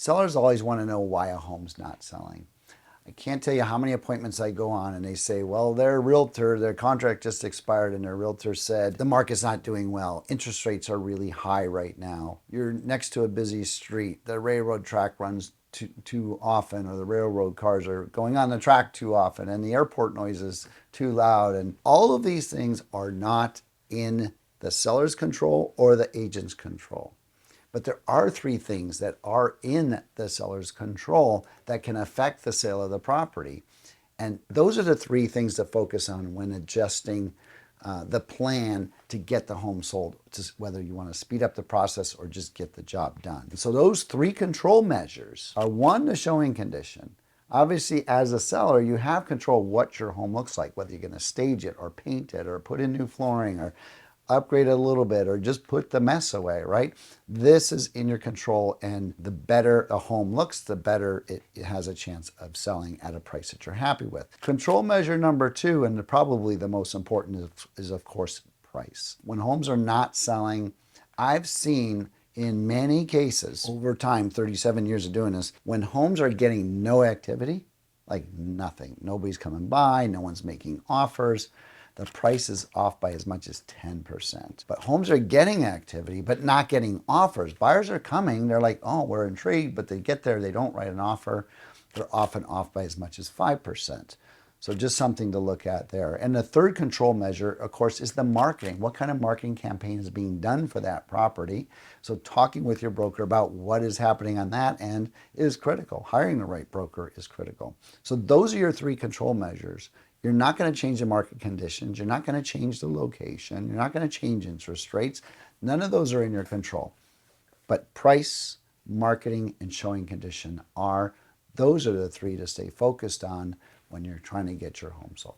Sellers always want to know why a home's not selling. I can't tell you how many appointments I go on and they say, well, their realtor, their contract just expired and their realtor said the market's not doing well. Interest rates are really high right now. You're next to a busy street. The railroad track runs too often, or the railroad cars are going on the track too often, and the airport noise is too loud. And all of these things are not in the seller's control or the agent's control. But there are three things that are in the seller's control that can affect the sale of the property. And those are the three things to focus on when adjusting the plan to get the home sold, whether you want to speed up the process or just get the job done. So those three control measures are: one, the showing condition. Obviously, as a seller, you have control what your home looks like, whether you're going to stage it or paint it or put in new flooring or upgrade it a little bit or just put the mess away, right? This is in your control, and the better a home looks, the better it has a chance of selling at a price that you're happy with. Control measure number two, and probably the most important, is of course price. When homes are not selling, I've seen in many cases over time, 37 years of doing this, when homes are getting no activity, like nothing, nobody's coming by, no one's making offers, the price is off by as much as 10%. But homes are getting activity, but not getting offers. Buyers are coming, they're like, oh, we're intrigued, but they get there, they don't write an offer. They're often off by as much as 5%. So just something to look at there. And the third control measure, of course, is the marketing. What kind of marketing campaign is being done for that property? So talking with your broker about what is happening on that end is critical. Hiring the right broker is critical. So those are your three control measures. You're not going to change the market conditions. You're not going to change the location. You're not going to change interest rates. None of those are in your control. But price, marketing, and showing condition those are the three to stay focused on when you're trying to get your home sold.